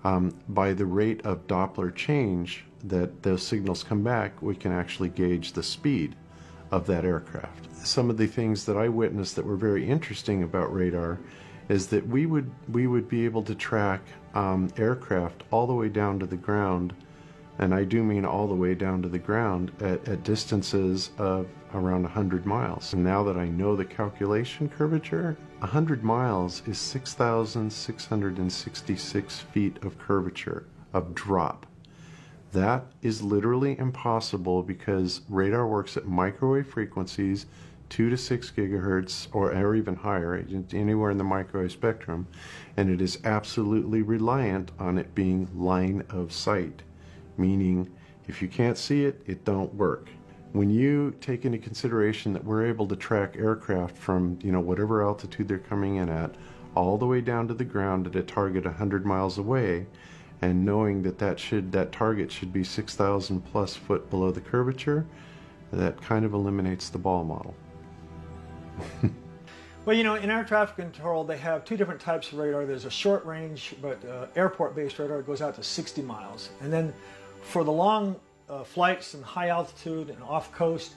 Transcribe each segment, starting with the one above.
By the rate of Doppler change that those signals come back, we can actually gauge the speed of that aircraft. Some of the things that I witnessed that were very interesting about radar is that we would be able to track aircraft all the way down to the ground, and I do mean all the way down to the ground at distances of around 100 miles. And now that I know the calculation curvature, 100 miles is 6,666 feet of curvature, of drop. That is literally impossible because radar works at microwave frequencies, 2 to 6 gigahertz or even higher, anywhere in the microwave spectrum, and it is absolutely reliant on it being line of sight, meaning if you can't see it, it don't work. When you take into consideration that we're able to track aircraft from, whatever altitude they're coming in at, all the way down to the ground at a target 100 miles away, and knowing that that target should be 6,000 plus foot below the curvature, that kind of eliminates the ball model. Well, in air traffic control, they have two different types of radar. There's a short range, but airport-based radar goes out to 60 miles. And then for the long flights and high altitude and off coast,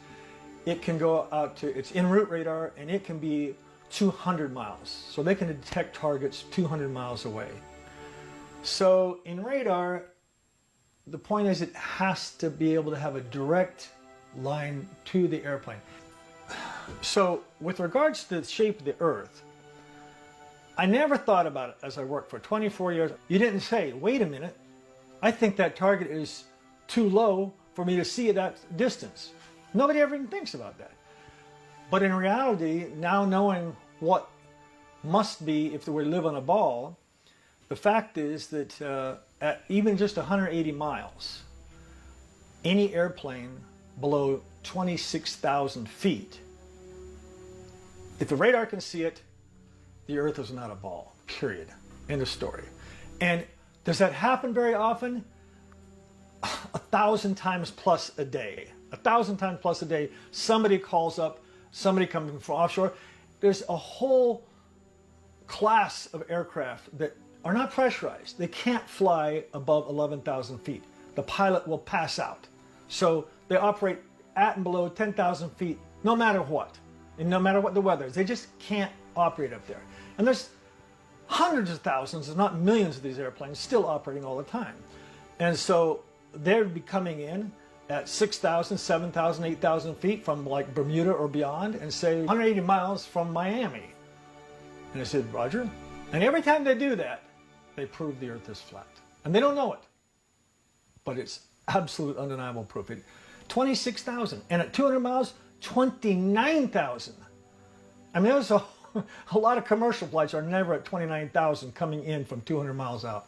it can go out to, it's en route radar, and it can be 200 miles. So they can detect targets 200 miles away. So in radar, the point is it has to be able to have a direct line to the airplane. So with regards to the shape of the Earth, I never thought about it as I worked for 24 years. You didn't say, wait a minute, I think that target is too low for me to see at that distance. Nobody ever even thinks about that. But in reality, now knowing what must be if we live on a ball, the fact is that at even just 180 miles, any airplane below 26,000 feet, if the radar can see it, the Earth is not a ball, period. End of story. And does that happen very often? 1,000 times plus a day. 1,000 times plus a day, somebody calls up, somebody coming from offshore. There's a whole class of aircraft that are not pressurized. They can't fly above 11,000 feet. The pilot will pass out. So they operate at and below 10,000 feet, no matter what. And no matter what the weather is, they just can't operate up there. And there's hundreds of thousands, if not millions of these airplanes still operating all the time. And so they'd be coming in at 6,000, 7,000, 8,000 feet from like Bermuda or beyond and say 180 miles from Miami. And I said, Roger. And every time they do that, they prove the Earth is flat. And they don't know it. But it's absolute undeniable proof. 26,000. And at 200 miles, 29,000. I mean, there's a lot of commercial flights are never at 29,000 coming in from 200 miles out.